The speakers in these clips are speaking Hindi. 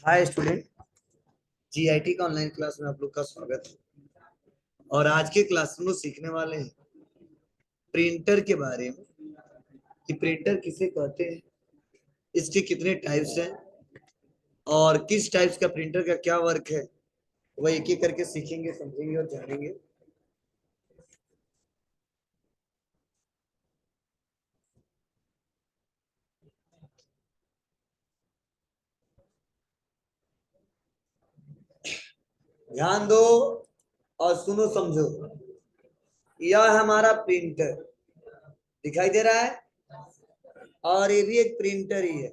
Hi student. जीआईटी का ऑनलाइन क्लास में आप लोग का स्वागत है। और आज के क्लास में सीखने वाले हैं प्रिंटर के बारे में कि प्रिंटर किसे कहते हैं, इसके कितने टाइप्स हैं और किस टाइप्स का प्रिंटर का क्या वर्क है, वह एक एक करके सीखेंगे, समझेंगे और जानेंगे। ध्यान दो और सुनो समझो। यह हमारा प्रिंटर दिखाई दे रहा है और ये भी एक प्रिंटर ही है।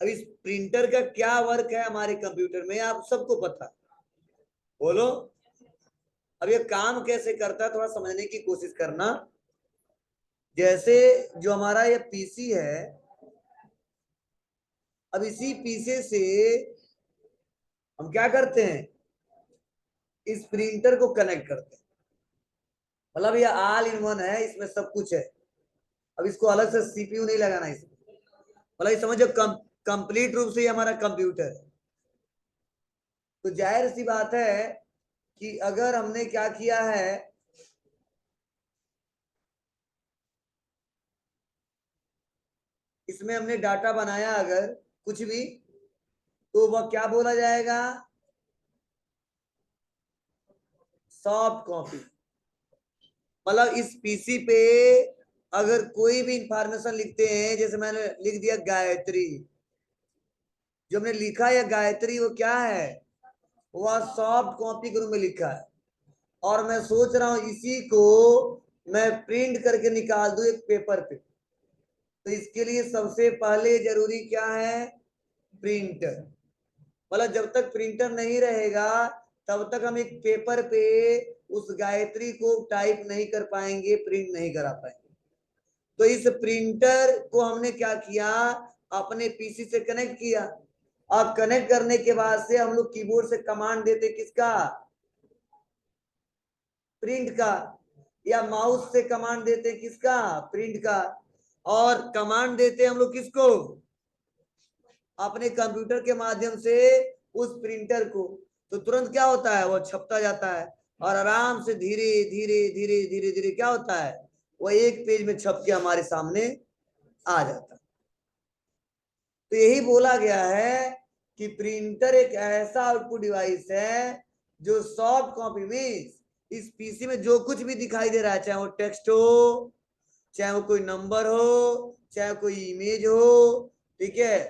अब इस प्रिंटर का क्या वर्क है हमारे कंप्यूटर में आप सबको पता है। बोलो, अब ये काम कैसे करता है थोड़ा समझने की कोशिश करना। जैसे जो हमारा ये पीसी है, अब इसी पीसी से हम क्या करते हैं, इस प्रिंटर को कनेक्ट करते हैं। मतलब ये ऑल इन वन है, इसमें सब कुछ है। अब इसको अलग से सीपीयू नहीं लगाना इसमें। मतलब ये समझो कंप्लीट रूप से ये हमारा कंप्यूटर है। तो जाहिर सी बात है कि अगर हमने क्या किया है, इसमें हमने डाटा बनाया अगर कुछ भी, तो वह क्या बोला जाएगा, सॉफ्ट कॉपी। मतलब इस पीसी पे अगर कोई भी इंफॉर्मेशन लिखते हैं, जैसे मैंने लिख दिया गायत्री, जो हमने लिखा है गायत्री वो क्या है, वह सॉफ्ट कॉपी के रूप में लिखा है। और मैं सोच रहा हूं इसी को मैं प्रिंट करके निकाल दूं एक पेपर पे। तो इसके लिए सबसे पहले जरूरी क्या है, प्रिंटर। मतलब जब तक प्रिंटर नहीं रहेगा तब तक हम एक पेपर पे उस गायत्री को टाइप नहीं कर पाएंगे, प्रिंट नहीं करा पाएंगे। तो इस प्रिंटर को हमने क्या किया, अपने पीसी से कनेक्ट किया। अब कनेक्ट करने के बाद से हम लोग कीबोर्ड से कमांड देते किसका, प्रिंट का, या माउस से कमांड देते किसका, प्रिंट का। और कमांड देते हम लोग किसको, अपने कंप्यूटर के माध्यम से उस प्रिंटर को। तो तुरंत क्या होता है, वो छपता जाता है और आराम से धीरे धीरे धीरे धीरे धीरे क्या होता है, वो एक पेज में छप के हमारे सामने आ जाता है। तो यही बोला गया है कि प्रिंटर एक ऐसा आउटपुट डिवाइस है जो सॉफ्ट कॉपी मीन्स इस पीसी में जो कुछ भी दिखाई दे रहा है, चाहे वो टेक्स्ट हो, चाहे वो कोई नंबर हो, चाहे कोई इमेज हो, ठीक है,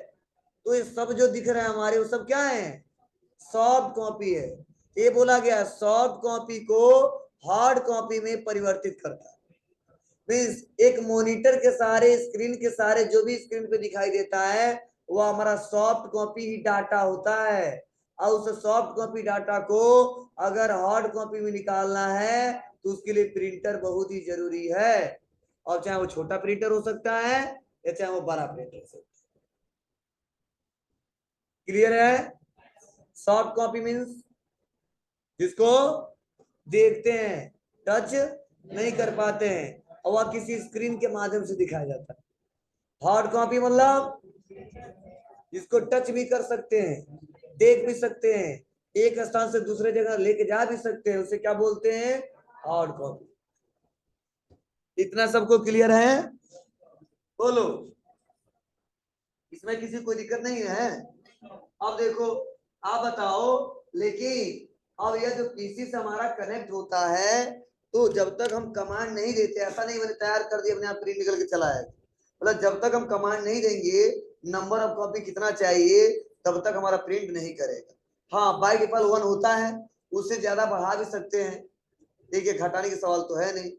तो ये सब जो दिख रहा है हमारे, वो सब क्या है, सॉफ्ट कॉपी है। ये बोला गया सॉफ्ट कॉपी को हार्ड कॉपी में परिवर्तित करता है। मीन्स एक मॉनिटर के सारे, स्क्रीन के सारे जो भी स्क्रीन पे दिखाई देता है वो हमारा सॉफ्ट कॉपी ही डाटा होता है। और उस सॉफ्ट कॉपी डाटा को अगर हार्ड कॉपी में निकालना है तो उसके लिए प्रिंटर बहुत ही जरूरी है। और चाहे वो छोटा प्रिंटर हो सकता है या चाहे वो बड़ा प्रिंटर हो सकता है। क्लियर है, सॉफ्ट कॉपी मीन्स जिसको देखते हैं, टच नहीं कर पाते हैं और वह किसी स्क्रीन के माध्यम से दिखाया जाता है। हार्ड कॉपी मतलब जिसको टच भी कर सकते हैं, देख भी सकते हैं, एक स्थान से दूसरे जगह लेके जा भी सकते हैं, उसे क्या बोलते हैं, हार्ड कॉपी। इतना सबको क्लियर है, बोलो, इसमें किसी कोई दिक्कत नहीं है। अब देखो, आप बताओ, लेकिन अब यह जो पीसी से हमारा कनेक्ट होता है, तो जब तक हम कमांड नहीं देते, ऐसा नहीं मैंने तैयार कर दिया अपने आप प्रिंट निकल के चला आएगा। मतलब जब तक हम कमांड नहीं देंगे नंबर ऑफ कॉपी कितना चाहिए, तब तक हमारा प्रिंट नहीं करेगा। हाँ, बाय डिफॉल्ट 1 होता है, उससे ज्यादा बढ़ा भी सकते हैं। देखिए, घटाने की सवाल तो है नहीं।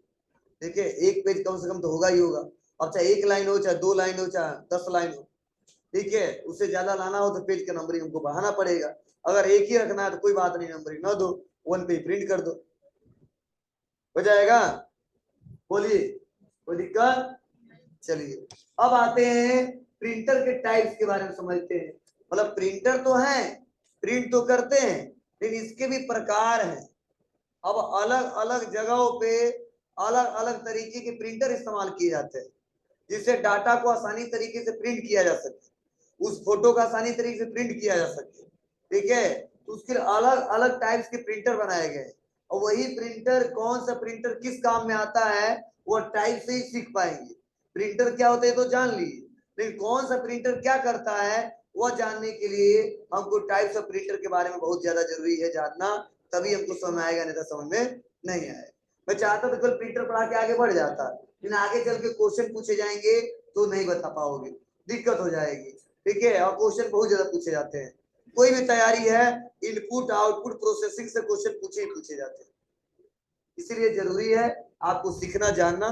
देखिए, एक पेज कम से कम तो होगा ही होगा। अब चाहे 1 लाइन हो, चाहे 2 लाइन हो, चाहे 10 लाइन हो, ठीक है, उससे ज्यादा लाना हो तो पेज का नंबरिंग हमको बढ़ाना पड़ेगा। अगर एक ही रखना है तो कोई बात नहीं, नंबरिंग ना दो, 1 पे प्रिंट कर दो, हो जाएगा। बोलिए, कोई दिक्कत। चलिए, अब आते हैं प्रिंटर के टाइप्स के बारे में समझते हैं। मतलब प्रिंटर तो है, प्रिंट तो करते हैं, लेकिन इसके भी प्रकार हैं। अब अलग अलग जगहों पे अलग अलग तरीके के प्रिंटर इस्तेमाल किए जाते हैं, जिससे डाटा को आसानी तरीके से प्रिंट किया जा सकता है। उस फोटो का आसानी तरीके से प्रिंट किया जा सके, ठीक है। तो उसके अलग अलग टाइप्स के प्रिंटर बनाए गए, और वही प्रिंटर कौन सा प्रिंटर किस काम में आता है वो टाइप से ही सीख पाएंगे। प्रिंटर क्या होता है तो जान लीजिए, लेकिन कौन सा प्रिंटर क्या करता है वह जानने के लिए हमको टाइप्स ऑफ प्रिंटर के बारे में बहुत ज्यादा जरूरी है जानना, तभी हमको समझ में आएगा, नहीं तो समझ में नहीं आएगा। मैं चाहता तो कल प्रिंटर पढ़ा के आगे बढ़ जाता, लेकिन आगे चल के क्वेश्चन पूछे जाएंगे तो नहीं बता पाओगे, दिक्कत हो जाएगी, ठीक है। और क्वेश्चन बहुत ज्यादा पूछे जाते हैं, कोई भी तैयारी है इनपुट आउटपुट प्रोसेसिंग से क्वेश्चन पूछे जाते हैं, इसीलिए जरूरी है आपको सीखना जानना।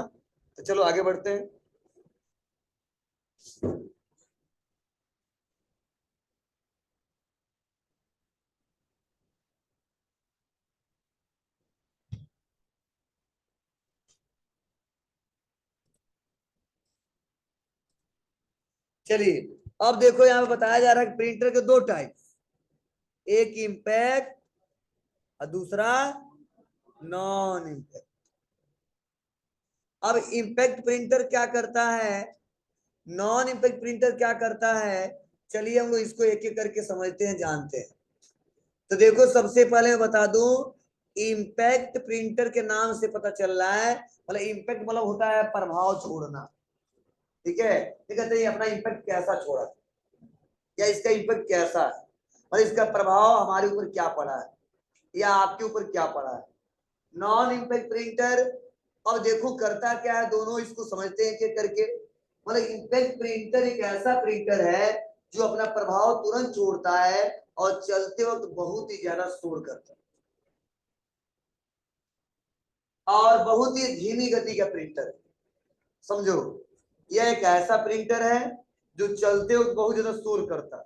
तो चलो आगे बढ़ते हैं। चलिए अब देखो यहाँ पे बताया जा रहा है प्रिंटर के दो टाइप, एक इंपैक्ट और दूसरा नॉन इंपैक्ट। अब इंपैक्ट प्रिंटर क्या करता है, नॉन इंपैक्ट प्रिंटर क्या करता है, चलिए हम लोग इसको एक एक करके समझते हैं जानते हैं। तो देखो सबसे पहले मैं बता दूं, इंपैक्ट प्रिंटर के नाम से पता चल रहा है, मतलब इंपैक्ट मतलब होता है प्रभाव छोड़ना, ठीक है। ये कहते हैं अपना इंपैक्ट कैसा छोड़ा, या इसका इंपैक्ट कैसा है, और इसका प्रभाव हमारे ऊपर क्या पड़ा है या आपके ऊपर क्या पड़ा है। नॉन इंपैक्ट प्रिंटर, अब देखो करता क्या है, दोनों इसको समझते हैं कि करके, मतलब इंपैक्ट प्रिंटर एक ऐसा प्रिंटर है जो अपना प्रभाव तुरंत छोड़ता है और चलते वक्त बहुत ही ज्यादा शोर करता है, और बहुत ही धीमी गति का प्रिंटर, समझो। यह एक ऐसा प्रिंटर है जो चलते वक्त बहुत ज्यादा शोर करता है।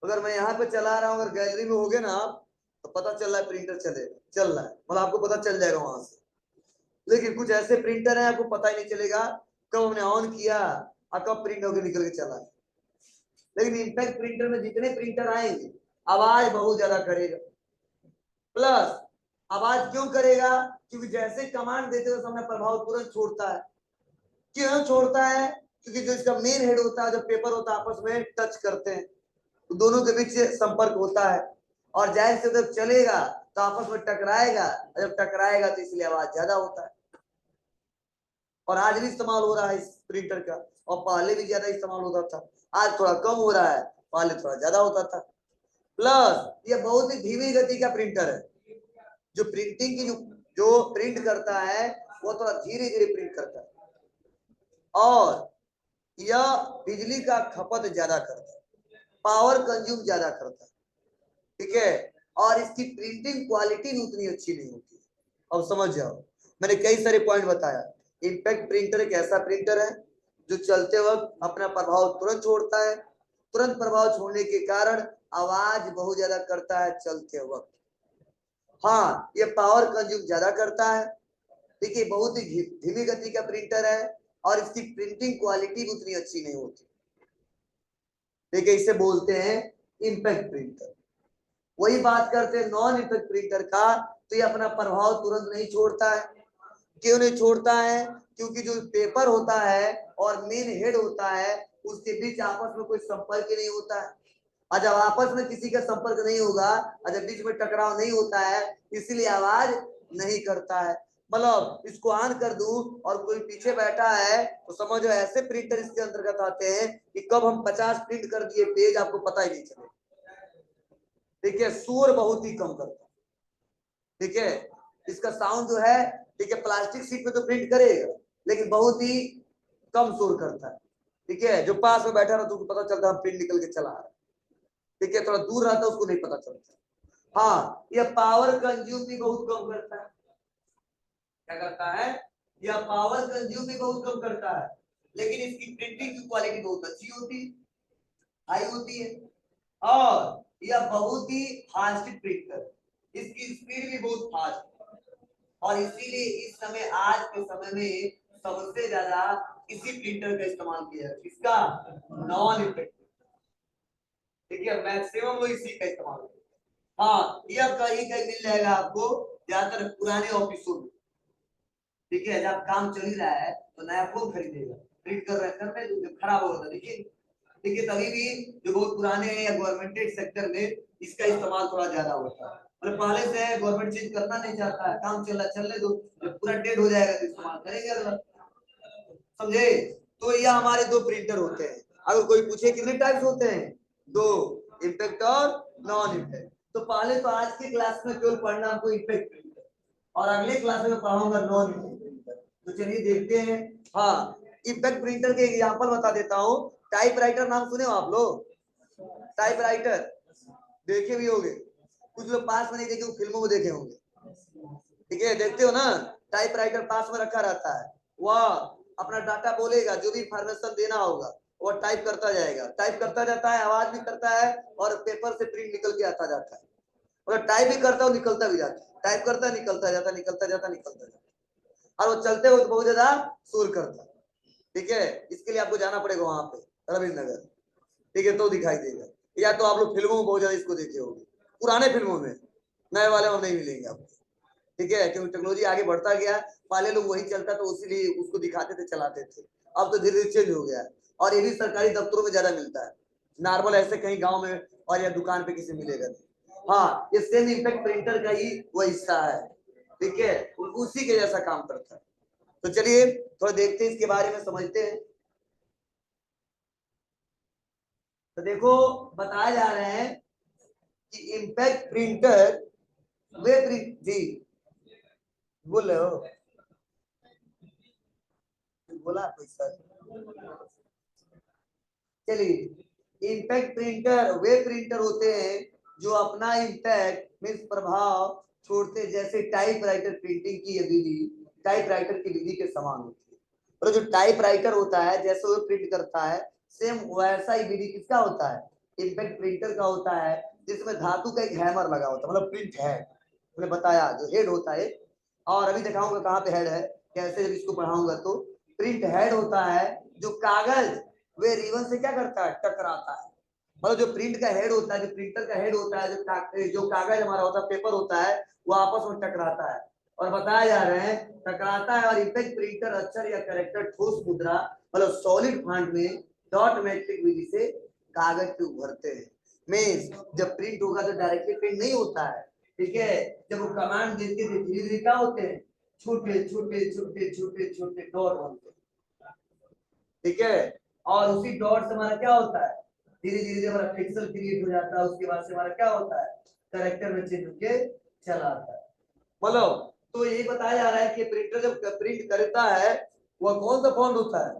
अगर मैं यहाँ पे चला रहा हूँ, अगर गैलरी में होगे ना आप, तो पता चल रहा है प्रिंटर चल रहा है, मतलब आपको पता चल जाएगा वहां से। लेकिन कुछ ऐसे प्रिंटर हैं आपको पता ही नहीं चलेगा कब हमने ऑन किया और कब प्रिंट होकर निकल के चला है। लेकिन इंपैक्ट प्रिंटर में जितने प्रिंटर आएंगे आवाज बहुत ज्यादा करेगा, प्लस आवाज क्यों करेगा, क्योंकि जैसे कमांड देते हो अपना प्रभाव तुरंत छोड़ता है। क्यों छोड़ता है, क्योंकि जो इसका मेन हेड होता है, जो पेपर होता है, आपस में टच करते हैं तो दोनों के बीच संपर्क होता है, और जाहिर से जब चलेगा तो आपस में टकराएगा, जब टकराएगा तो इसलिए आवाज ज्यादा होता है। और आज भी इस्तेमाल हो रहा है इस प्रिंटर का, और पहले भी ज्यादा इस्तेमाल होता था, आज थोड़ा कम हो रहा है, पहले थोड़ा ज्यादा होता था। प्लस ये बहुत ही धीमी गति का प्रिंटर है, जो प्रिंटिंग की जो प्रिंट करता है वो थोड़ा धीरे धीरे प्रिंट करता है, और यह बिजली का खपत ज्यादा करता है, पावर कंज्यूम ज्यादा करता है, ठीक है। और इसकी प्रिंटिंग क्वालिटी भी उतनी अच्छी नहीं होती है। अब समझ जाओ, मैंने कई सारे पॉइंट बताया। इंपैक्ट प्रिंटर एक ऐसा प्रिंटर है जो चलते वक्त अपना प्रभाव तुरंत छोड़ता है, तुरंत प्रभाव छोड़ने के कारण आवाज बहुत ज्यादा करता है चलते वक्त। हाँ, ये पावर कंज्यूम ज्यादा करता है, देखिए बहुत ही धीमी गति का प्रिंटर है, और इसकी प्रिंटिंग क्वालिटी भी उतनी अच्छी नहीं होती, देखिए इसे बोलते हैं इंपैक्ट प्रिंटर। वही बात करते हैं नॉन इंपैक्ट प्रिंटर का, तो ये अपना प्रभाव तुरंत नहीं छोड़ता है। क्यों नहीं छोड़ता है, क्योंकि जो पेपर होता है और मेन हेड होता है उसके बीच आपस में कोई संपर्क ही नहीं होता है, और जब आपस में किसी का संपर्क नहीं होगा और जब बीच में टकराव नहीं होता है, इसीलिए आवाज नहीं करता है। मतलब इसको ऑन कर दूं और कोई पीछे बैठा है तो समझो ऐसे प्रिंटर इसके अंतर्गत आते हैं कि कब हम 50 प्रिंट कर दिए पेज आपको पता ही नहीं चलेगा। देखिए शोर बहुत ही कम करता है, ठीक है। इसका साउंड जो है, ठीक है, प्लास्टिक शीट पे तो प्रिंट करेगा लेकिन बहुत ही कम शोर करता है, ठीक है। जो पास में बैठा रहा तो उसको पता चलता है प्रिंट निकल के चला रहा है, ठीक है। थोड़ा दूर रहता है उसको नहीं पता चलता। हाँ, यह पावर कंज्यूम भी बहुत कम करता है। क्या करता है, यह पावर कंज्यूम भी बहुत कम करता है, लेकिन इसकी प्रिंटिंग की क्वालिटी बहुत अच्छी होती है, हाई होती है, और यह बहुत ही फास्ट प्रिंटर, इसकी स्पीड भी बहुत फास्ट है, और इसीलिए इस समय आज के समय में सबसे ज्यादा इसी प्रिंटर का इस्तेमाल किया है, इसका नॉन इफेक्टिव, ठीक है। मैक्सिमम लोग इसी का इस्तेमाल करते हैं। हाँ, यह कहीं कहीं मिल जाएगा आपको, ज्यादातर पुराने ऑफिसों में, ठीक है। जब काम चल ही रहा है तो नया फोन खरीदेगा, प्रिंट कर रहे करते खराब हो रहा था, देखिए ठीक है, तभी भी जो बहुत पुराने हैं या गवर्नमेंटेड सेक्टर में इसका इस्तेमाल थोड़ा ज्यादा होता है। मतलब पहले से गवर्नमेंट चेंज करना नहीं चाहता है, काम चलने दो, जब पूरा डेड हो जाएगा तो इस्तेमाल करेंगे अगला, समझे। तो ये हमारे दो प्रिंटर होते हैं। अगर कोई पूछे कितने टाइप्स होते हैं, दो, इम्पैक्ट और नॉन इम्पैक्ट। तो पहले तो आज की क्लास में केवल पढ़ना हमको इम्पैक्ट प्रिंटर, और अगले क्लास में पढ़ाऊंगा नॉन इम्पैक्ट प्रिंटर। तो चलिए देखते हैं। हाँ, इम्पैक्ट प्रिंटर के एग्जांपल बता देता हूँ। टाइपराइटर नाम सुने हो आप लोग? टाइपराइटर देखे भी होंगे, कुछ लोग पास में नहीं देखे, फिल्मों में देखे होंगे। ठीक है, देखते हो ना, टाइपराइटर पास में रखा रहता है, वह अपना डाटा बोलेगा, जो भी इंफॉर्मेशन देना होगा वो टाइप करता जाएगा, टाइप करता जाता है, आवाज भी करता है, और पेपर से प्रिंट निकल के आता जाता है। और टाइप भी करता है, निकलता भी जाता है, टाइप करता है, निकलता जाता, निकलता जाता, निकलता जाता, और वो चलते हुए बहुत ज्यादा शोर करता है। ठीक है, इसके लिए आपको जाना पड़ेगा वहां पे रविंद्र नगर। ठीक है, तो दिखाई देगा, या तो आप लोग फिल्मों में बहुत ज्यादा इसको देखे होंगे, पुराने फिल्मों में, नए वाले में नहीं मिलेंगे आपको। ठीक है, क्योंकि टेक्नोलॉजी आगे बढ़ता गया, पहले लोग वही चलता तो इसीलिए उसको दिखाते थे, चलाते थे। अब तो धीरे धीरे चेंज हो गया है, और ये भी सरकारी दफ्तरों में ज्यादा मिलता है, नॉर्मल ऐसे कहीं गांव में और या दुकान पे किसी मिलेगा नहीं। हाँ, ये सेम इम्पैक्ट प्रिंटर का ही वो हिस्सा है। ठीक है, उसी के जैसा काम करता है। तो चलिए थोड़ा देखते हैं इसके बारे में, समझते हैं। तो देखो, बताया जा रहे हैं कि इम्पैक्ट प्रिंटर वे प्रिंट जी, बोल रहे हो, बोला कोई सर? चलिए, इम्पैक्ट प्रिंटर वे प्रिंटर होते हैं जो अपना इम्पैक्ट मीन्स प्रभाव छोड़ते, जैसे टाइपराइटर प्रिंटिंग की ये विधि टाइपराइटर की विधि के समान होती है। और जो टाइपराइटर होता है जैसे वो प्रिंट करता है, सेम वैसा ही विधि किसका होता है? इम्पैक्ट प्रिंटर का होता है, जिसमें धातु का एक हैमर लगा होता है, मतलब प्रिंट हेड, मैंने बताया जो हेड होता है। और अभी दिखाऊंगा कहाँ पे हेड है, कैसे जब इसको पढ़ाऊंगा तो। प्रिंट हेड होता है जो कागज वे रिबन से क्या करता है, टकराता है। मतलब जो प्रिंट का हेड होता है, जो प्रिंटर का हेड होता है, जो कागज हमारा होता है, पेपर होता है, वो आपस में टकराता है। और बताया जा रहे हैं टकराता है, और इम्पैक्ट प्रिंटर अक्षर या कैरेक्टर ठोस मुद्रा मतलब सॉलिड फॉन्ट में डॉट मैट्रिक विधि से कागज पे उभरते हैं। मीन्स जब प्रिंट होगा तो डायरेक्टली प्रिंट नहीं होता है। ठीक है, जब वो कमांड देते थे धीरे धीरे क्या होते हैं, छोटे छोटे छोटे छोटे छोटे डॉट बनते हैं। ठीक है, और उसी डॉट से हमारा क्या होता है, धीरे धीरे हमारा पिक्सल क्रिएट हो जाता है, उसके बाद से हमारा क्या होता है, कैरेक्टर में चेंज होके चला आता है। मतलब तो ये बताया जा रहा है कि प्रिंटर जब प्रिंट करता है वह कौन सा फॉन्ट होता है,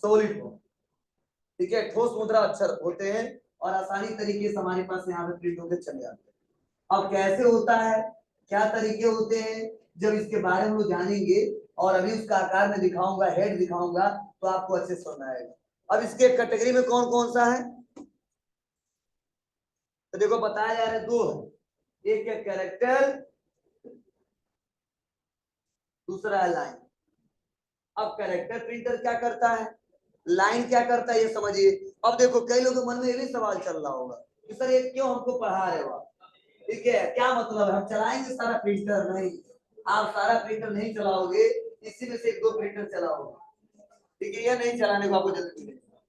सॉलिड फॉन्ट। ठीक है, ठोस मुद्रा अक्षर होते हैं, और आसानी तरीके से हमारे पास यहाँ पे प्रिंट होकर चले जाते हैं। अब कैसे होता है, क्या तरीके होते हैं, जब इसके बारे में हम लोग जानेंगे, और अभी उसका आकार में दिखाऊंगा, हेड दिखाऊंगा, तो आपको अच्छे से समझ आएगा। अब इसके कैटेगरी में कौन कौन सा है, तो देखो बताया जा रहा है दो है, एक है कैरेक्टर, दूसरा है लाइन। अब कैरेक्टर प्रिंटर क्या करता है, लाइन क्या करता है, ये समझिए। अब देखो कई लोगों के मन में ये भी सवाल चल रहा होगा कि सर ये क्यों हमको पढ़ा रहे हो, ठीक है, क्या मतलब है, हम चलाएंगे सारा प्रिंटर? नहीं, आप सारा प्रिंटर नहीं चलाओगे, इसी में से एक दो प्रिंटर चलाओगे। ठीक है, यह नहीं चलाने को आपको जल्दी मिलेगा,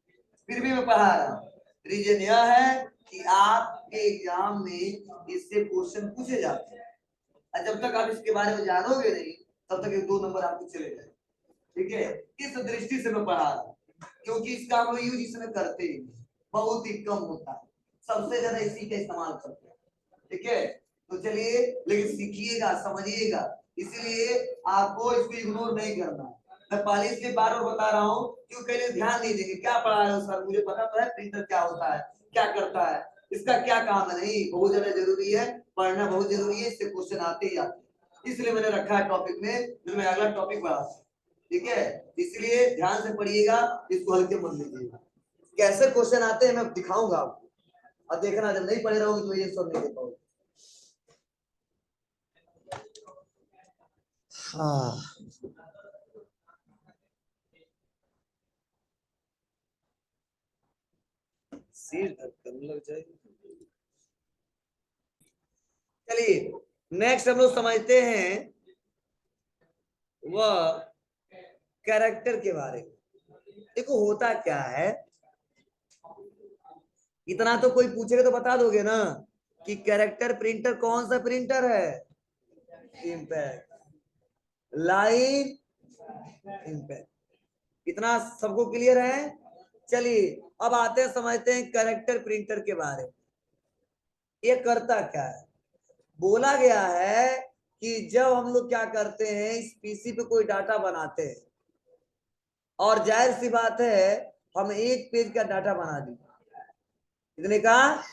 फिर भी मैं पढ़ा रहा हूँ। रीजन यह है कि आपके एग्जाम में इससे क्वेश्चन पूछे जाते हैं, और जब तक आप इसके बारे में जानोगे नहीं तब तक ये 2 नंबर आपको चले जाए। ठीक है, इस दृष्टि से मैं पढ़ा रहा हूँ, क्योंकि इसका हम लोग यूज इसमें करते ही बहुत ही कम होता है, सबसे ज्यादा इसी का इस्तेमाल करते हैं। ठीक है, तो चलिए, लेकिन सीखिएगा, समझिएगा, इसीलिए आपको इसको इग्नोर नहीं करना। मैं पहले इसलिए बार बार बता रहा हूँ क्योंकि कई लोग ध्यान नहीं देंगे, क्या पढ़ा रहे हो सर, मुझे पता तो है प्रिंटर क्या होता है, क्या करता है, इसका क्या काम है। नहीं, बहुत ज्यादा जरूरी है, पढ़ना बहुत जरूरी है, इससे क्वेश्चन आते ही आते हैं। इसलिए मैंने रखा है टॉपिक में, फिर मैं अगला टॉपिक बढ़ा। ठीक है, इसलिए ध्यान से पढ़िएगा, इसको हल्के मत लीजिएगा। कैसे क्वेश्चन आते हैं मैं दिखाऊंगा आपको, और देखना जब नहीं पढ़े रहोगे तो ये सब नहीं दे पाओगे। हाँ, सिर दर्द करने लग जाएगी। चलिए नेक्स्ट हम लोग समझते हैं वह कैरेक्टर के बारे में। देखो होता क्या है, इतना तो कोई पूछेगा तो बता दोगे ना कि कैरेक्टर प्रिंटर कौन सा प्रिंटर है? Impact, line, impact. इतना सबको क्लियर है? चलिए अब आते हैं, समझते हैं कैरेक्टर प्रिंटर के बारे में। ये करता क्या है? बोला गया है कि जब हम लोग क्या करते हैं, इस पीसी पे कोई डाटा बनाते हैं, और जाहिर सी बात है हम एक पेज का डाटा बना दी, कितने का?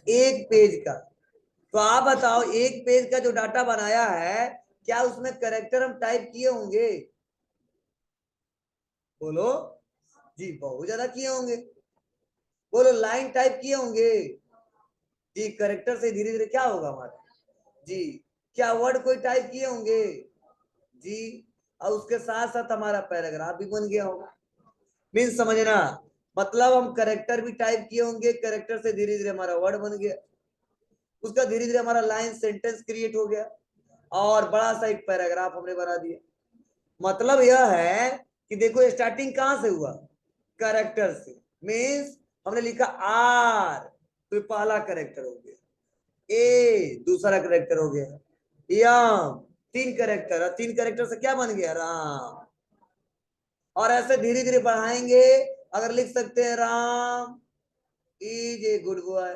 एक पेज का। तो आप बताओ, एक पेज का जो डाटा बनाया है, क्या उसमें करेक्टर हम टाइप किए होंगे? बोलो जी, बहुत ज्यादा किए होंगे। बोलो लाइन टाइप किए होंगे जी। करेक्टर से धीरे धीरे क्या होगा हमारा जी? क्या वर्ड कोई टाइप किए होंगे जी? और उसके साथ साथ हमारा पैराग्राफ भी बन गया होगा। मीन समझना, मतलब हम करेक्टर भी टाइप किए होंगे, करेक्टर से धीरे धीरे हमारा वर्ड बन गया, उसका धीरे धीरे हमारा लाइन सेंटेंस क्रिएट हो गया, और बड़ा सा एक पैराग्राफ हमने बना दिया। मतलब यह है कि देखो स्टार्टिंग कहां से हुआ? करेक्टर से। मीन्स हमने लिखा आर, तो पहला करेक्टर हो गया, ए दूसरा करेक्टर हो गया, यम तीन करेक्टर, और तीन करेक्टर से क्या बन गया? राम। और ऐसे धीरे धीरे बढ़ाएंगे, अगर लिख सकते हैं Ram is a good boy,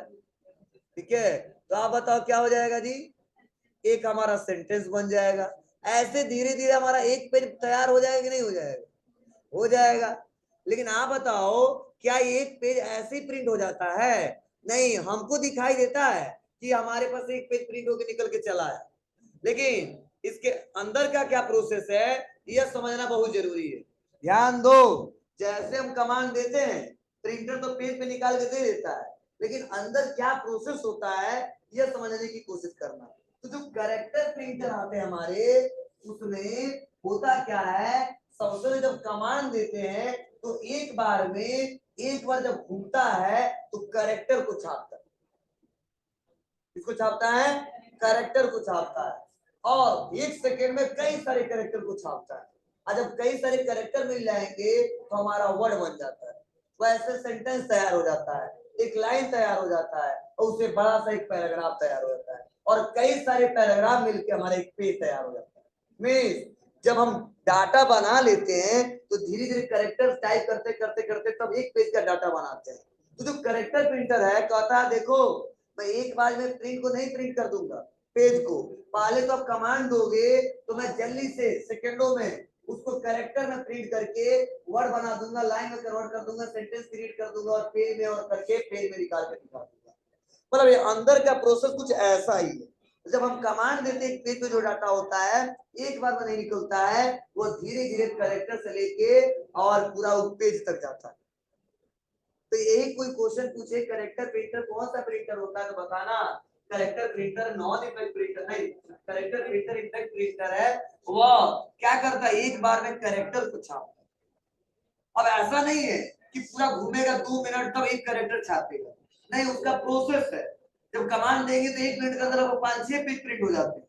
ठीक है? तो आप बताओ क्या हो जाएगा जी? एक हमारा सेंटेंस बन जाएगा। ऐसे धीरे धीरे हमारा एक पेज तैयार हो जाएगा कि नहीं हो जाएगा? हो जाएगा। लेकिन आप बताओ, क्या एक पेज ऐसे ही प्रिंट हो जाता है? नहीं, हमको दिखाई देता है कि हमारे पास एक पेज प्रिंट होकर निकल के चला है, लेकिन इसके अंदर का क्या प्रोसेस है, यह समझना बहुत जरूरी है। ध्यान दो, जैसे हम कमांड देते हैं, प्रिंटर तो पेज पे निकाल के दे देता है, लेकिन अंदर क्या प्रोसेस होता है यह समझने की कोशिश करना। तो जो कैरेक्टर प्रिंटर आते हैं हमारे, उसमें होता क्या है, सबसे पहले जब कमांड देते हैं तो एक बार जब घूमता है तो कैरेक्टर को छापता है। किसको छापता है? कैरेक्टर को छापता है, और एक सेकेंड में कई सारे कैरेक्टर को छापता है। और जब कई सारे कैरेक्टर मिल जाएंगे तो हमारा वर्ड बन जाता है, वैसे सेंटेंस तैयार हो जाता है, एक लाइन तैयार हो जाता है, और उससे बड़ा सा एक पैराग्राफ तैयार हो जाता है, और कई सारे पैराग्राफ मिलकर हमारा एक पेज तैयार हो जाता है। मीन्स जब हम डाटा बना लेते हैं तो धीरे धीरे कैरेक्टर टाइप करते करते करते तब एक पेज का डाटा बनाते हैं। तो जो कैरेक्टर प्रिंटर है, कहता है देखो मैं एक बार में प्रिंट को नहीं प्रिंट कर दूंगा, पेज को पहले तो आप कमांड दोगे तो मैं जल्दी से सेकंडों में उसको कैरेक्टर में प्रिंट करके वर्ड बना दूंगा, लाइन में कन्वर्ट कर दूंगा, सेंटेंस क्रिएट कर दूंगा, और पेज में और करके पेज में निकाल के दिखा दूंगा। मतलब ये अंदर का प्रोसेस कुछ ऐसा ही है। जब हम कमांड देते हैं, पेज में जो डाटा होता है एक बार में नहीं निकलता है, वो धीरे धीरे कैरेक्टर से लेके और पूरा पेज तक जाता है। तो यही कोई क्वेश्चन पूछे कैरेक्टर प्रिंटर कौन सा प्रिंटर होता है तो बताना character printer non effect printer नहीं, कैरेक्टर प्रिंटर इफेक्ट प्रिंटर है। वो क्या करता है, एक बार में कैरेक्टर को छापता है। अब ऐसा नहीं है कि पूरा घूमेगा 2 मिनट तब एक कैरेक्टर छापेगा, नहीं, उसका प्रोसेस है। जब कमांड देंगे तो 1 मिनट के अंदर 5-6 पेज प्रिंट हो जाते हैं,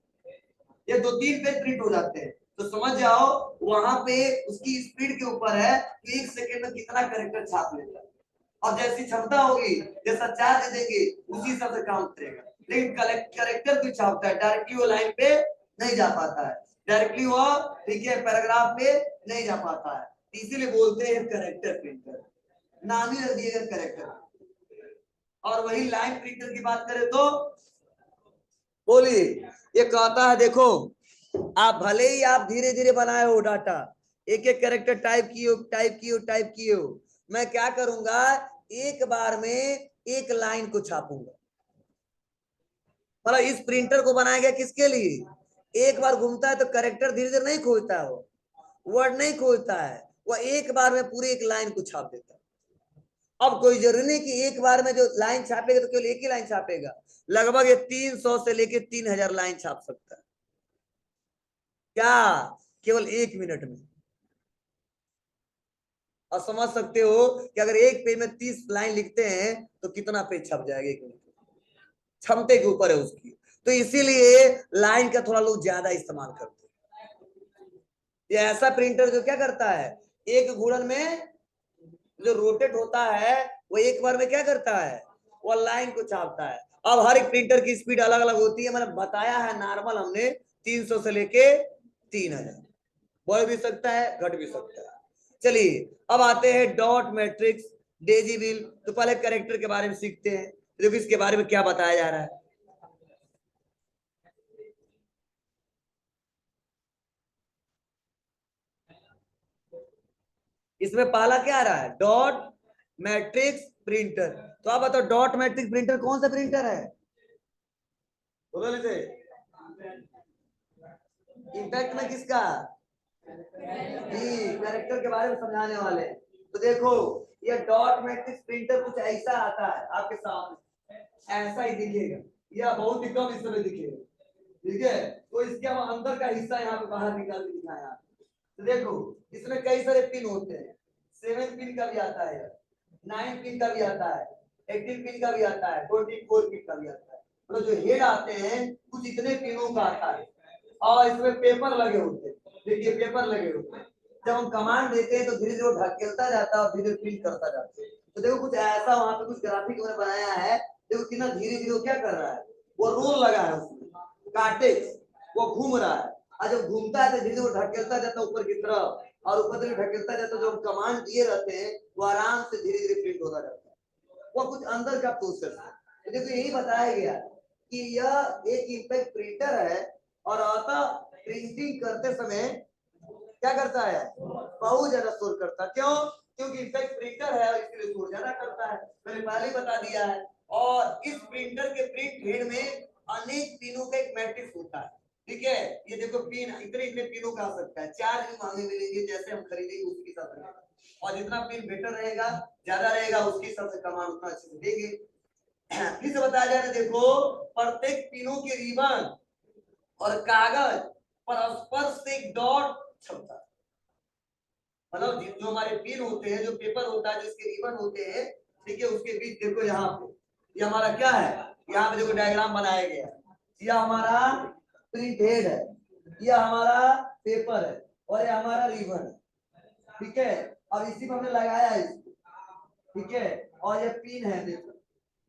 या 2-3 पेज प्रिंट हो जाते हैं। तो समझ जाओ वहां पे उसकी स्पीड के ऊपर है कि 1 सेकेंड में कितना कैरेक्टर छाप लेता है, और जैसी क्षमता होगी, जैसा चार्ज देंगे उसी हिसाब से काम करेगा। लेकिन कैरेक्टर भी छापता है, डायरेक्टली वो लाइन पे नहीं जा पाता है, डायरेक्टली वो ठीक है पैराग्राफ पे नहीं जा पाता है, इसीलिए बोलते हैं कैरेक्टर प्रिंटर, नाम ही रख दिएगा कैरेक्टर। और वही लाइन प्रिंटर की बात करें तो बोलिए, ये कहता है देखो आप भले ही आप धीरे धीरे बनाए हो डाटा, एक एक कैरेक्टर टाइप किए हो टाइप किए हो टाइप किए हो, मैं क्या करूंगा, एक बार में एक लाइन को छापूंगा। मतलब इस प्रिंटर को बनाया गया किसके लिए? एक बार घूमता है तो कैरेक्टर धीरे धीरे नहीं खोजता है, वो वर्ड नहीं खोजता है, वो एक बार में पूरी एक लाइन को छाप देता है। अब कोई जरूरी नहीं कि एक बार में जो लाइन छापेगा तो केवल एक ही लाइन छापेगा, लगभग ये 300 से लेके 3000 लाइन छाप सकता है। क्या? केवल 1 मिनट में। और समझ सकते हो कि अगर एक पेज में 30 लाइन लिखते हैं तो कितना पेज छप जाएगा 1 मिनट, क्षमते के ऊपर है उसकी। तो इसीलिए लाइन का थोड़ा लोग ज्यादा इस्तेमाल करते हैं। ये ऐसा प्रिंटर जो क्या करता है, एक घूर्णन में जो रोटेट होता है वो एक बार में क्या करता है, वो लाइन को छापता है। अब हर एक प्रिंटर की स्पीड अलग अलग होती है, मतलब बताया है नॉर्मल हमने 300 से लेके 3000, बढ़ भी सकता है घट भी सकता है। चलिए अब आते हैं डॉट मैट्रिक्स डेजिबल। तो पहले कैरेक्टर के बारे में सीखते हैं, देखो इसके बारे में क्या बताया जा रहा है। इसमें पहला क्या आ रहा है, डॉट मैट्रिक्स प्रिंटर। तो आप बताओ डॉट मैट्रिक्स प्रिंटर कौन सा प्रिंटर है, बोलो से इम्पैक्ट में किसका, जी कैरेक्टर के बारे में समझाने वाले हैं। तो देखो ये डॉट मैट्रिक्स प्रिंटर कुछ ऐसा आता है आपके सामने, ऐसा ही दिखेगा, यह बहुत ही कम इस समय दिखेगा, ठीक है। तो इसके हम अंदर का हिस्सा यहाँ पे बाहर निकाल के दिखाया। तो देखो इसमें कई सारे पिन होते हैं, 7 पिन का भी आता है, 9 पिन का भी आता है, 18 पिन का भी आता है, 24 पिन का भी आता है। तो जो हेड आते हैं कुछ इतने पिनों का आता है, और इसमें पेपर लगे होते हैं, देखिए पेपर लगे होते हैं। जब हम कमांड देते हैं तो धीरे धीरे ढकेलता जाता है और धीरे धीरे प्रिंट करता जाता है। तो देखो कुछ ऐसा वहां पे कुछ ग्राफिक मैंने बनाया है, देखो कितना धीरे धीरे वो क्या कर रहा है, वो रोल लगा है उसमें काटे, वो घूम रहा है, और जब घूमता है तो धीरे धीरे ढकेलता जाता है ऊपर की तरफ, और ऊपर से ढकेलता जाता है। जो हम कमांड दिए रहते हैं वो आराम से धीरे धीरे प्रिंट होता जाता है, वो कुछ अंदर का प्रोसेस है। तो देखो यही बताया गया कि यह एक इम्पैक्ट प्रिंटर है, और अतः प्रिंटिंग करते समय क्या करता है, बहुत ज्यादा शोर करता है। क्यों, क्योंकि इम्पैक्ट प्रिंटर है और इसलिए शोर ज्यादा करता है, मैंने पहले ही बता दिया है। और इस प्रिंटर के प्रिंट हेड में अनेक पिनों का एक मैट्रिक्स होता है, ठीक है। ये देखो पिन इतने इतने पिनों का आ सकता है, चार्ज भी महंगे मिलेंगे, जैसे हम खरीदेंगे उसके हिसाब से, और जितना पिन बेटर रहेगा ज्यादा रहेगा उसके हिसाब से कमांड उतना अच्छे से देंगे। फिर से बताया जा रहा है, देखो प्रत्येक पिनों के रिबन और कागज परस्पर से एक डॉट छपता है, मतलब जो हमारे पिन होते हैं, जो पेपर होता है, जिसके रिबन होते हैं, ठीक है, उसके बीच देखो यहाँ पे ये हमारा क्या है, यहाँ पे देखो डायग्राम बनाया गया है, यह हमारा प्रिंट हेड है, यह हमारा पेपर है, और ये हमारा रिबन है, ठीक है। अब इसी में हमने लगाया है इसको, ठीक है। और ये पिन है, देखो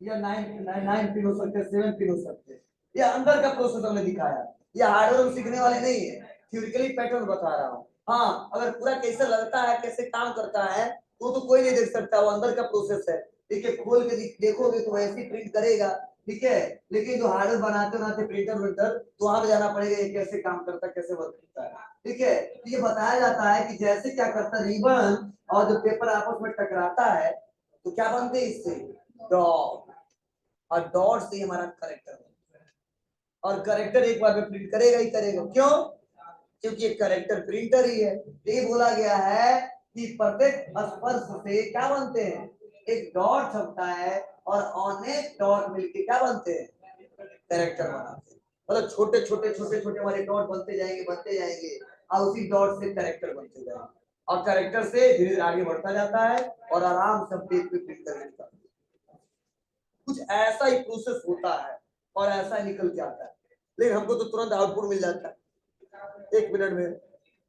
ये 9 पिन हो सकते हैं, 7 पिन हो सकते हैं। ये अंदर का प्रोसेस हमने दिखाया, ये हार्डवेयर सीखने वाले नहीं है, थ्योरेटिकली पैटर्न बता रहा हूँ। हाँ अगर पूरा कैसे लगता है, कैसे काम करता है, तो कोई नहीं देख सकता, वो अंदर का प्रोसेस है, ठीक है। खोल के देखोगे तो वैसे ही प्रिंट करेगा, ठीक है। लेकिन जो हार्डवेयर बनाते प्रिंटर विंटर, तो वहां पे जाना पड़ेगा, ये कैसे काम करता है, कैसे वर्क करता है, ठीक है। तो ये बताया जाता है कि जैसे क्या करता है, रिबन और जो पेपर आपस में टकराता है तो क्या बनते हैं इससे, डॉट, और डॉट से हमारा करेक्टर बनता है, और करेक्टर एक बार में प्रिंट करेगा ही करेगा। क्यों, क्योंकि एक करेक्टर प्रिंटर ही है। ये बोला गया है कि प्रत्येक स्पर्श से क्या बनते हैं, एक डॉट छपता है, और अनेक डॉट मिलके क्या बनते हैं, करेक्टर बनाते हैं। मतलब छोटे छोटे छोटे छोटे वाले डॉट बनते जाएंगे, और उसी डॉट से करेक्टर बनते जाएंगे, और करेक्टर से धीरे धीरे आगे बढ़ता जाता है, और आराम से पेज पे प्रिंट कर देता है। कुछ ऐसा ही प्रोसेस होता है, और ऐसा ही निकल के आता है, लेकिन हमको तो तुरंत आउटपुट मिल जाता है 1 मिनट में,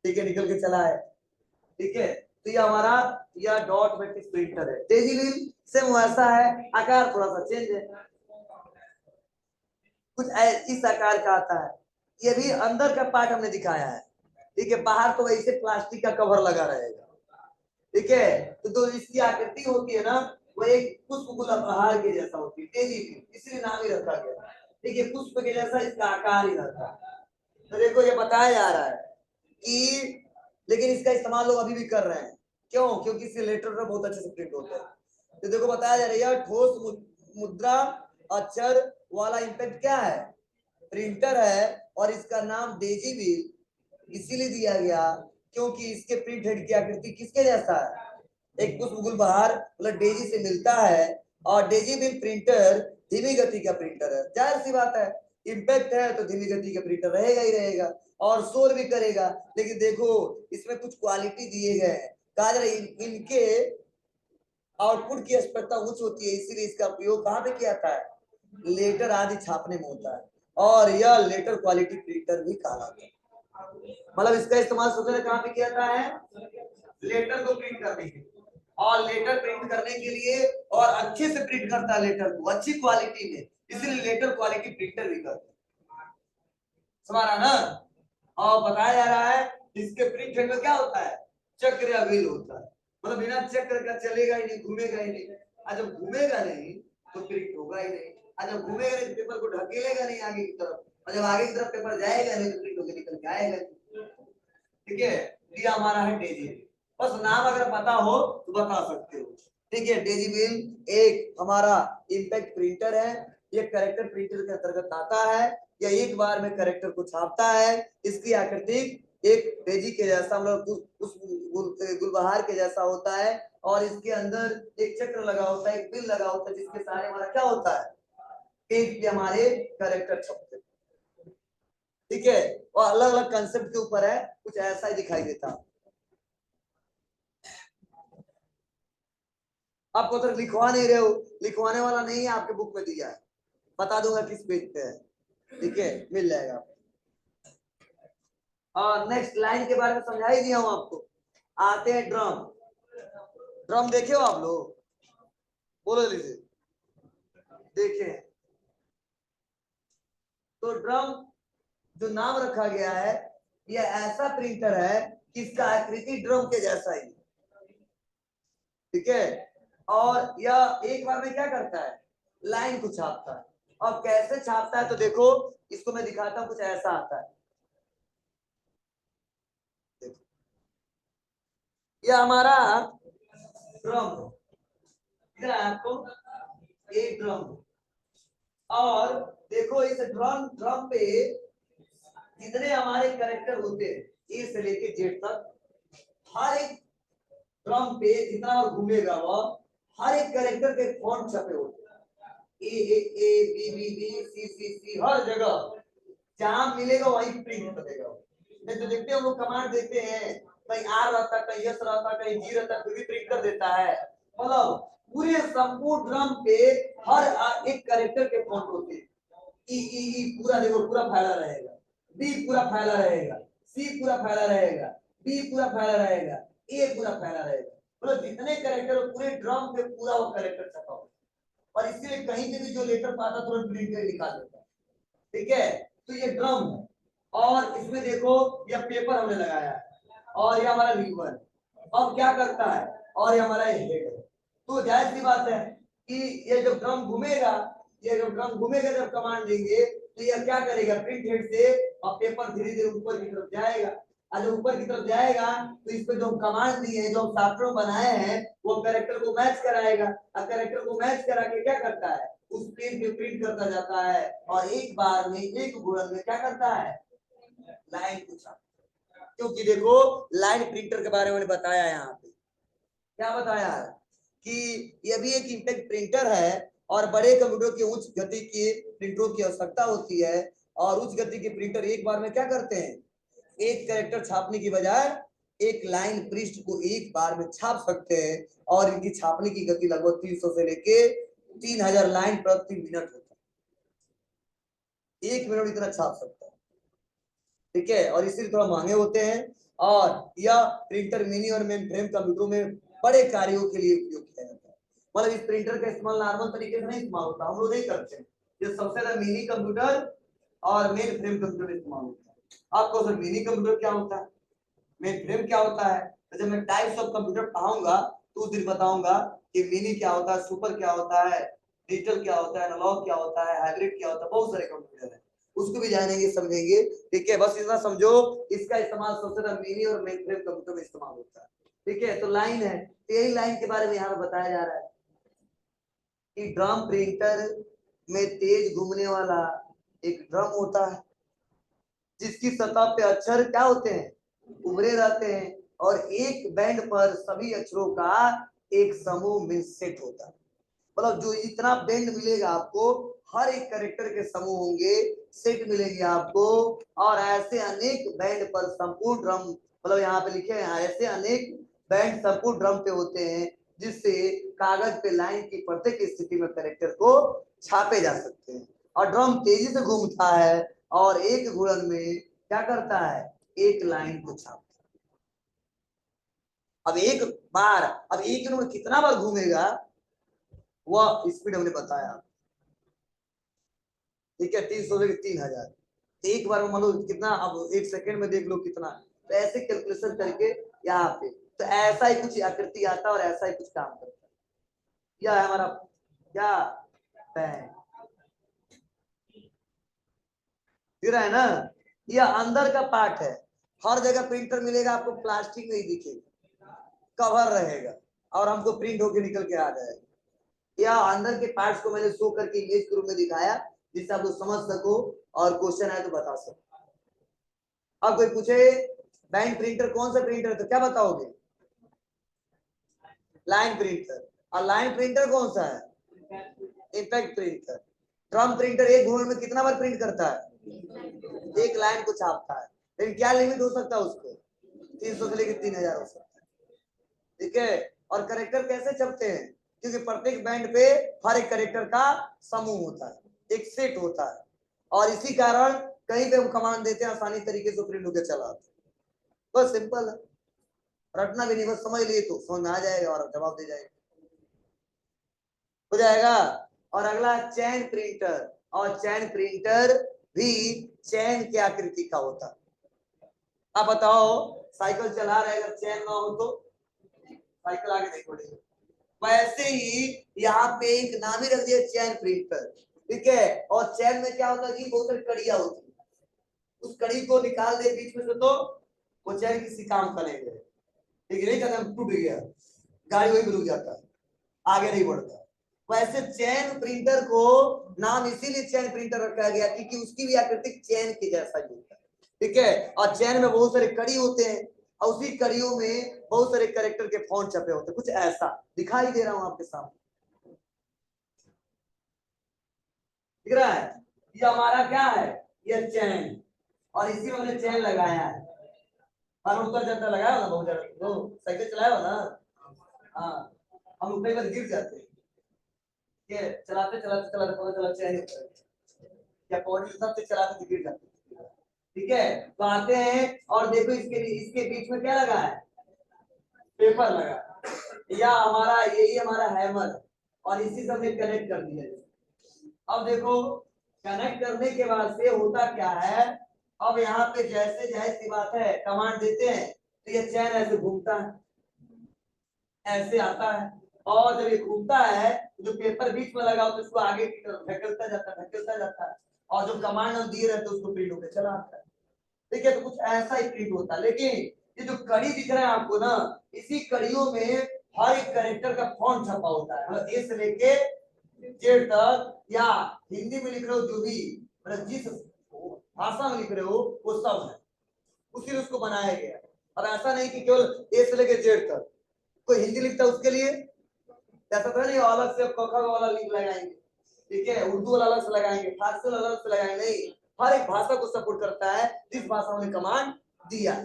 ठीक है, निकल के चला है, ठीक है। तो ये हमारा यह डॉट मैट्रिक्स प्रिंटर है। डेजिबल सेम वैसा है, आकार थोड़ा सा चेंज है, कुछ इस आकार का आता है। ये भी अंदर का पार्ट हमने दिखाया है, ठीक है। बाहर तो वैसे प्लास्टिक का कवर लगा रहेगा, ठीक है। तो इसकी आकृति होती है ना, वो एक पुष्प गुलबहार के जैसा होती है, डेजिबल इसलिए नाम ही रखा गया, ठीक है। पुष्प के जैसा इसका आकार ही रहता है। तो देखो ये बताया जा रहा है कि, लेकिन इसका इस्तेमाल लोग अभी भी कर रहे हैं, क्यों, क्योंकि इसके लेटर बहुत अच्छे से प्रिंट होते हैं। तो देखो बताया जा रहा है ठोस मुद्रा अक्षर वाला इम्पैक्ट क्या है, प्रिंटर है, और इसका नाम डेजिबल इसीलिए दिया गया क्योंकि इसके प्रिंट हेड की आकृति किसके जैसा है, एक पुष्प गुलबहार मतलब डेजी से मिलता है, और डेजिबल प्रिंटर धीमी गति का प्रिंटर है, जाहिर सी बात है, इम्पैक्ट है तो धीमी गति का प्रिंटर रहेगा ही रहेगा, और शोर भी करेगा। लेकिन देखो इसमें कुछ क्वालिटी दिए गए हैं, कहा जा रहा है इनके आउटपुट की स्पष्टता उच्च होती है, इसीलिए इसका उपयोग कहाँ पे किया जाता है, लेटर आदि छापने में होता है, और यह लेटर क्वालिटी प्रिंटर भी कहलाता है। मतलब इसका इस्तेमाल सबसे कहाँ पे किया जाता है, लेटर को प्रिंट करने के लिए, और लेटर प्रिंट करने के लिए और अच्छे से प्रिंट करता है लेटर को अच्छी क्वालिटी में, इसलिए लेटर क्वालिटी प्रिंटर भी करता है। समझ रहा ना? और बताया जा रहा है इसके प्रिंट हेड में क्या होता है, चक्र या व्हील होता है, मतलब बिना चक्र का चलेगा ही नहीं, घूमेगा ही नहीं। और जब घूमेगा नहीं तो प्रिंट होगा ही नहीं, और जब घूमेगा नहीं तो पेपर को ढकेलेगा नहीं आगे की तरफ, और जब आगे की तरफ पेपर जाएगा नहीं तो प्रिंट होकर निकल के आएगा। ठीक है, ये हमारा है डेजी, बस नाम अगर पता हो तो बता सकते हो। ठीक है, डेजी व्हील एक हमारा इंपैक्ट प्रिंटर है, ये करेक्टर प्रिंटर के अंतर्गत आता है, या एक बार में करेक्टर को छापता है। इसकी आकृति एक डेजी के जैसा, मतलब उस गुलबहार के जैसा होता है, और इसके अंदर एक चक्र लगा होता है, एक बिल लगा होता है, जिसके सहारे हमारा क्या होता है, पेज पे हमारे करेक्टर छपते। ठीक है, और अलग अलग कंसेप्ट के ऊपर है, कुछ ऐसा ही दिखाई देता। आपको तो लिखवा नहीं रहे हो, लिखवाने वाला नहीं है, आपके बुक में दिया है, बता दूंगा किस पेज पे है। ठीक है, मिल जाएगा। और नेक्स्ट लाइन के बारे में समझा ही दिया हूं आपको। आते हैं ड्रम। ड्रम देखे हो आप लोग, बोलो लीजिए, देखे। तो ड्रम जो नाम रखा गया है, यह ऐसा प्रिंटर है कि इसका आकृति ड्रम के जैसा ही। ठीक है, और यह एक बार में क्या करता है, लाइन को छापता है। और कैसे छापता है तो देखो, इसको मैं दिखाता हूं, कुछ ऐसा आता है। देखो, यह हमारा ड्रम है आपको, ये ड्रम। और देखो इस ड्रम ड्रम पे जितने हमारे कैरेक्टर होते हैं, ए से लेके जेड तक, हर एक ड्रम पे जितना और घूमेगा वह हर एक कैरेक्टर के फॉन्ट छपे होते हैं, A B B B C C C, हर जगह जहां मिलेगा वही प्रिंट करेगा। नहीं तो देखते हैं हम लोग कमांड देते हैं, कहीं आर रहता, कहीं एस रहता, कहीं जी रहता, फिर भी प्रिंट कर देता है। मतलब पूरे संपूर्ण ड्रम पे हर एक कैरेक्टर के फॉन्ट होते हैं। ई पूरा देखो, पूरा फैला रहेगा, बी पूरा फैला रहेगा, सी पूरा फैला रहेगा, बी पूरा फैला रहेगा, ए पूरा फैला रहेगा। मतलब जितने कैरेक्टर पूरे ड्रम पे पूरा वो कैरेक्टर छपा हुआ, और इसलिए कहीं पे भी जो लेटर पाता तुरंत प्रिंट कर निकाल देता है। ठीक है, तो ये ड्रम है, और इसमें देखो ये पेपर हमने लगाया है, और ये हमारा लीवर, और क्या करता है, और ये हमारा हेड है। तो जाहिर सी बात है कि ये जब ड्रम घूमेगा, ये जब ड्रम घूमेगा, जब कमांड देंगे तो ये क्या करेगा, प्रिंट हेड से और पेपर धीरे धीरे ऊपर की तरफ जाएगा। और जब ऊपर की तरफ जाएगा तो इस पे जो कमांड दिए हैं, जो सॉफ्टवेयर बनाए हैं, वो कैरेक्टर को मैच कराएगा, और कैरेक्टर को मैच करा के क्या करता है, उस पेज पे प्रिंट करता जाता है, और एक बार में एक गुणन में क्या करता है, लाइन पूछा। क्योंकि देखो लाइन प्रिंटर के बारे में बताया यहाँ पे, क्या बताया है कि यह भी एक इंपैक्ट प्रिंटर है, और बड़े कंप्यूटर की उच्च गति की प्रिंटरों की आवश्यकता होती है, और उच्च गति के प्रिंटर एक बार में क्या करते हैं, एक कैरेक्टर छापने की बजाय एक लाइन पृष्ठ को एक बार में छाप सकते हैं, और इनकी छापने की गति लगभग 300 से लेके 3000 लाइन प्रति मिनट होता है, एक मिनट इतना छाप सकता है। ठीक है, और इसलिए थोड़ा महंगे होते हैं, और यह प्रिंटर मिनी और मेन फ्रेम कंप्यूटरों में बड़े कार्यों के लिए उपयोग किया जाता है। मतलब इस प्रिंटर का इस्तेमाल नॉर्मल तरीके से नहीं इस्तेमाल होता, हम लोग नहीं करते हैं। ये सबसे ज्यादा मिनी कंप्यूटर और मेन फ्रेम कंप्यूटर में इस्तेमाल होता है। आपको सर मिनी कंप्यूटर क्या होता है, मेन फ्रेम क्या होता है, जब मैं टाइप्स ऑफ कंप्यूटर पढ़ाऊंगा तो उस दिन बताऊंगा कि मिनी क्या होता है, सुपर क्या होता है, डिजिटल क्या होता है, एनालॉग क्या होता है, हाइब्रिड क्या होता है, बहुत सारे कंप्यूटर है, उसको भी जानेंगे समझेंगे। ठीक है, बस इतना समझो, इसका इस्तेमाल सबसे ज्यादा मिनी और मेन फ्रेम कंप्यूटर में इस्तेमाल होता है। ठीक है, तो लाइन है, यही लाइन के बारे में यहाँ बताया जा रहा है कि ड्रम प्रिंटर में तेज घूमने वाला एक ड्रम होता है, जिसकी सतह पे अक्षर क्या होते हैं, उभरे रहते हैं, और एक बैंड पर सभी अक्षरों का एक समूह में सेट होता है। मतलब जो इतना बैंड मिलेगा आपको, हर एक कैरेक्टर के समूह होंगे, सेट मिलेंगे आपको, और ऐसे अनेक बैंड पर संपूर्ण ड्रम, मतलब यहाँ पे लिखे हैं ऐसे अनेक बैंड संपूर्ण ड्रम पे होते हैं, जिससे कागज पे लाइन की प्रत्येक स्थिति में कैरेक्टर को छापे जा सकते हैं। और ड्रम तेजी से घूमता है, और एक घूर्णन में क्या करता है, एक लाइन को छापता है। अब एक बार, अब एक में कितना बार घूमेगा वह स्पीड हमने बताया, ठीक है। 300 से 3000 एक बार में, मान लो कितना, अब एक सेकंड में देख लो कितना। तो ऐसे कैलकुलेशन करके यहाँ पे तो ऐसा ही कुछ आकृति आता है और ऐसा ही कुछ काम करता है। यह है हमारा क्या बैंक, फिर है ना, यह अंदर का पार्ट है। हर जगह प्रिंटर मिलेगा आपको, प्लास्टिक नहीं दिखेगा, कवर रहेगा और हमको प्रिंट होके निकल के आ जाएगा। या अंदर के पार्ट्स को मैंने शो करके इमेज के रूप में दिखाया जिससे आप लोग समझ सको और क्वेश्चन आए तो बता सको। अब कोई पूछे बैंक प्रिंटर कौन सा प्रिंटर, तो क्या बताओगे? Line printer. और लाइन प्रिंटर कौन सा है? Impact printer. ड्रम प्रिंटर एक घूमे में कितना बार प्रिंट करता है? एक लाइन को छापता है। लेकिन क्या लिमिट हो सकता है उसको? 300 से लेकर 3000 हो सकता है, ठीक है। और करेक्टर कैसे छपते हैं? क्योंकि प्रत्येक बैंड पे हर एक करेक्टर का समूह होता है, एक सेट होता है, और इसी कारण कहीं पे हम कमांड देते हैं आसानी तरीके से प्रिंट होकर चला आता है। बस सिंपल है, रटना भी नहीं, बस समझ लिए तो समझ में आ जाएगा और जवाब दे जाएगा, हो जाएगा। और अगला चैन प्रिंटर, और चैन प्रिंटर भी चैन की आकृति का होता है। आप बताओ साइकिल चला रहे अगर चैन ना हो तो साइकिल आगे नहीं बढ़ेगी। वैसे ही यहाँ पे एक नाम ही रख दिया चैन प्रिंटर, ठीक है। और चैन में क्या होता है कि बहुत सारी कड़ियां होती है, उस कड़ी को निकाल दे बीच में से तो वो चैन किसी काम का नहीं है, ठीक है। नहीं कहते हम टूट गया, गाड़ी वही रुक जाता है, आगे नहीं बढ़ता। वैसे चैन प्रिंटर को नाम इसीलिए चैन प्रिंटर रखा गया क्योंकि उसकी भी आकृति चैन के जैसा ही होता है, ठीक है। और चैन में बहुत सारे कड़ी होते हैं और उसी कड़ियों में बहुत सारे कैरेक्टर के फॉन्ट छपे होते हैं, कुछ ऐसा दिखाई दे रहा हूं आपके सामने, दिख रहा है? ये हमारा क्या है? ये चैन, और इसी में हमने चैन लगाया है। और ऊपर जाता लगाया हो ना, बहुत ज्यादा तो साइकिल चलाया हो ना, हाँ, हम ऊपर पर गिर जाते हैं, ये चलाते चलाते चलाते पता चला चैन ऊपर या पौड़ी सबसे चलाते गिर जाते, ठीक है। तो आते हैं और देखो इसके बीच में क्या लगा है? पेपर लगा, या हमारा यही हमारा हैमर, और इसी से हमने कनेक्ट कर दिया। अब देखो कनेक्ट करने के बाद से होता क्या है, अब यहाँ पे जैसे जाहिर सी बात है कमांड देते हैं तो ये चैन ऐसे घूमता है, ऐसे आता है, और जब ये घूमता है जो पेपर बीच में लगा हो तो इसको आगे की तरफ धकेलता जाता है, और जो कमांड हम दिए रहते उसको प्रिंट होकर चला आता है, ठीक है। तो कुछ ऐसा ही प्रिंट होता है। लेकिन ये जो कड़ी दिख रहा है आपको ना, इसी कड़ियों में हर एक कैरेक्टर का फॉन्ट छपा होता है, मतलब ए से लेके जेड तक, या हिंदी में लिख रहे हो जो भी, मतलब जिस भाषा में लिख रहे हो वो सब है, उसी उसको बनाया गया। अब ऐसा नहीं कि केवल ए से लेके जेड तक, कोई हिंदी लिखता है उसके लिए ऐसा तो नहीं अलग से क ख वाला लिंक लगाएंगे, ठीक है, उर्दू वाला अलग से लगाएंगे, फारसी वाला अलग से लगाएंगे, नहीं, हर एक भाषा को सपोर्ट करता है जिस भाषा में कमांड दिया,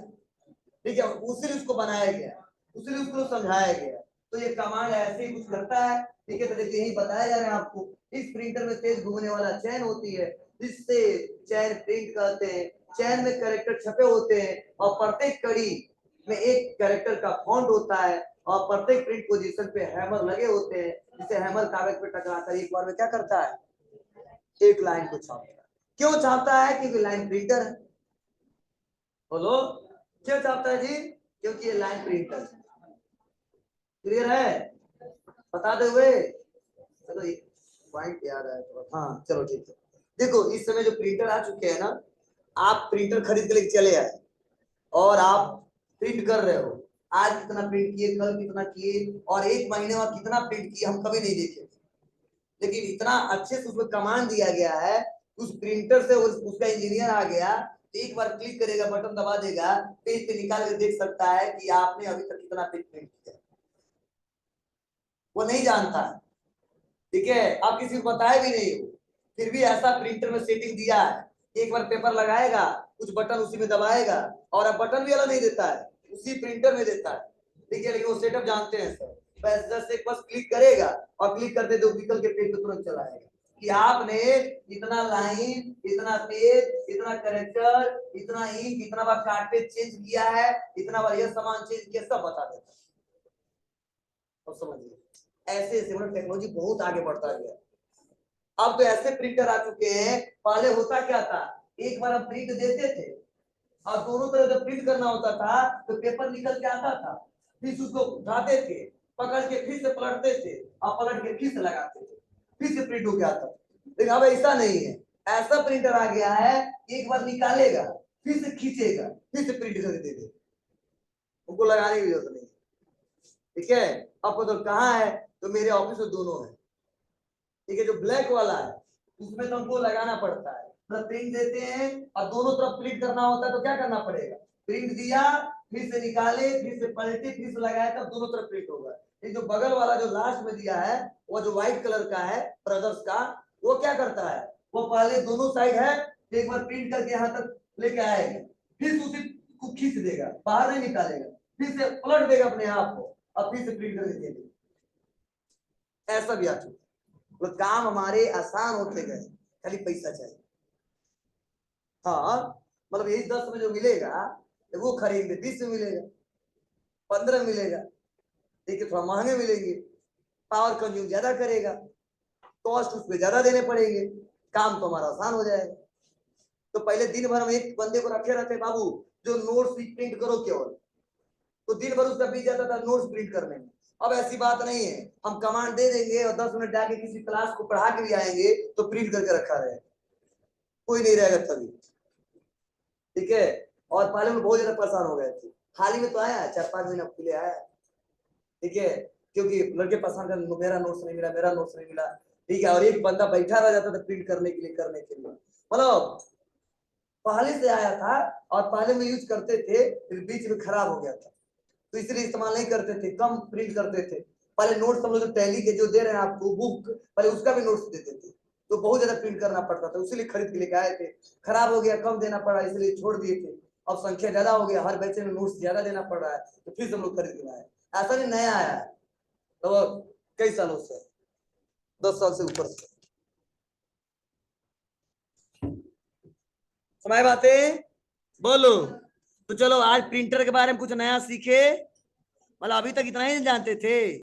ठीक है, उसी उसको बनाया गया, उसी उसको समझाया गया। तो ये कमांड ऐसे ही कुछ करता है, ठीक है। तो देखिए यही बताया जा रहा है आपको, इस प्रिंटर में तेज घूमने वाला चैन होती है जिससे चैन प्रिंट करते हैं। चैन में कैरेक्टर छपे होते हैं और प्रत्येक कड़ी में एक कैरेक्टर का फॉन्ट होता है, और प्रत्येक प्रिंट पोजीशन पे हैमर लगे होते हैं, जिसे हैमर कागज पे टकराकर एक बार में क्या करता है? एक लाइन को छापता है। क्यों छापता है? क्योंकि लाइन प्रिंटर है। बोलो क्यों छापता है जी? क्योंकि ये लाइन प्रिंटर है। क्लियर है? बता दे हुए, चलो एक पॉइंट याद आया तो, हाँ चलो ठीक है। देखो इस समय जो प्रिंटर आ चुके हैं ना, आप प्रिंटर खरीद के लेके चले आए और आप प्रिंट कर रहे हो, आज कितना प्रिंट किए, कल कितना किए, और एक महीने में कितना प्रिंट किए हम कभी नहीं देखे, लेकिन इतना अच्छे से उसमें कमांड दिया गया है, उस प्रिंटर से उसका इंजीनियर आ गया, एक बार क्लिक करेगा, बटन दबा देगा, पेज पे निकाल के देख सकता है कि आपने अभी तक कितना पेज प्रिंट किया, वो नहीं जानता है, ठीक है। आप किसी को बताए भी नहीं हो, फिर भी ऐसा प्रिंटर में सेटिंग दिया है, एक बार पेपर लगाएगा, कुछ बटन उसी में दबाएगा, और अब बटन भी अलग नहीं देता है, उसी प्रिंटर में देता है, ठीक है। लेकिन वो सेटअप जानते हैं सर, बस जस्ट एक बस क्लिक करेगा और क्लिक करते दो निकल के पेज पे तुरंत चला आएगा कि आपने इतना लाइन, इतना पेज, इतना कैरेक्टर, इतना इंक, इतना बार कार्पेज चेंज किया है, इतना बार यह सामान चेंज किया, सब बता देता है। अब समझिए, ऐसे ऐसे मतलब टेक्नोलॉजी बहुत आगे बढ़ता गया। अब तो ऐसे प्रिंटर आ चुके हैं, पहले होता क्या था, एक बार हम प्रिंट देते थे और दोनों तरफ जब प्रिंट करना होता था तो पेपर निकल के आता था, फिर उसको उठाते थे, पकड़ के फिर से पलटते थे और पलट के फिर से लगाते थे, फिर से प्रिंट होके आता था। लेकिन अब ऐसा नहीं है, ऐसा प्रिंटर आ गया है, एक बार निकालेगा, फिर से खींचेगा, फिर से प्रिंट करके दे देगा, उनको लगाने की जरूरत नहीं। ठीक है, आपको तो कहाँ है, तो मेरे ऑफिस में दोनों है। ठीक है, जो ब्लैक वाला है उसमें तो हमको लगाना पड़ता है, मतलब प्रिंट देते हैं और दोनों तरफ प्रिंट करना होता है, तो क्या करना पड़ेगा, प्रिंट दिया, फिर से निकाले, फिर से पलटे, फिर से लगाया, तब दोनों तरफ प्रिंट होगा। ये जो बगल वाला जो लास्ट में दिया है, वो जो व्हाइट कलर का है ब्रदर्स का, वो क्या करता है, वो पहले दोनों साइड है, एक बार प्रिंट करके यहाँ तक लेके आएगा, फिर उसी को खींच देगा, बाहर नहीं निकालेगा, फिर से पलट देगा अपने आप को और फिर से प्रिंट करके दे देगा। ऐसा भी आ चुका, तो काम हमारे आसान होते गए, खाली पैसा चाहिए। हाँ, मतलब यही 10 में जो मिलेगा वो खरीद 20 में मिलेगा, 15 मिलेगा, ठीक है, थोड़ा महंगे मिलेंगे, पावर कंज्यूम ज्यादा करेगा, कॉस्ट उस पर ज्यादा देने पड़ेंगे, काम तो हमारा आसान हो जाएगा। तो पहले दिन भर हम एक बंदे को रखे रहते बाबू जो नोट्स प्रिंट करो केवल, तो दिन भर उसका बीत जाता था नोट्स प्रिंट करने में। अब ऐसी बात नहीं है, हम कमांड दे देंगे और 10 मिनट जाके किसी क्लास को पढ़ा के भी आएंगे तो प्रिंट करके रखा रहेगा, कोई नहीं रहेगा तभी। ठीक है, और पहले में बहुत ज्यादा परेशान हो गए थे, हाल ही में तो आया 4-5 महीना पहले आया। ठीक है, क्योंकि लड़के परेशान कर, मेरा नोट्स नहीं मिला, मेरा नोट्स नहीं मिला। ठीक है, और एक बंदा बैठा रह जाता था प्रिंट करने के लिए मतलब पहले से आया था और पहले में यूज करते थे, फिर बीच में खराब हो गया था, तो इसलिए इस्तेमाल नहीं करते थे, कम प्रिंट करते थे। पहले नोट्स हम लोग जो टैली के जो दे रहे हैं आपको बुक, पहले उसका भी नोट्स देते थे, तो बहुत ज्यादा प्रिंट करना पड़ता था, उसीलिए खरीद के लेके आए थे। खराब हो गया, कम देना पड़ा, इसलिए छोड़ दिए थे। अब संख्या ज्यादा हो गया, हर बैचे में नोट्स ज्यादा देना पड़ रहा है, तो फिर हम लोग खरीद के लाए। ऐसा नहीं नया आया है, तो कई सालों से, 10 साल से ऊपर से। समय बातें बोलो। तो चलो आज प्रिंटर के बारे में कुछ नया सीखे, मतलब अभी तक इतना ही नहीं जानते थे।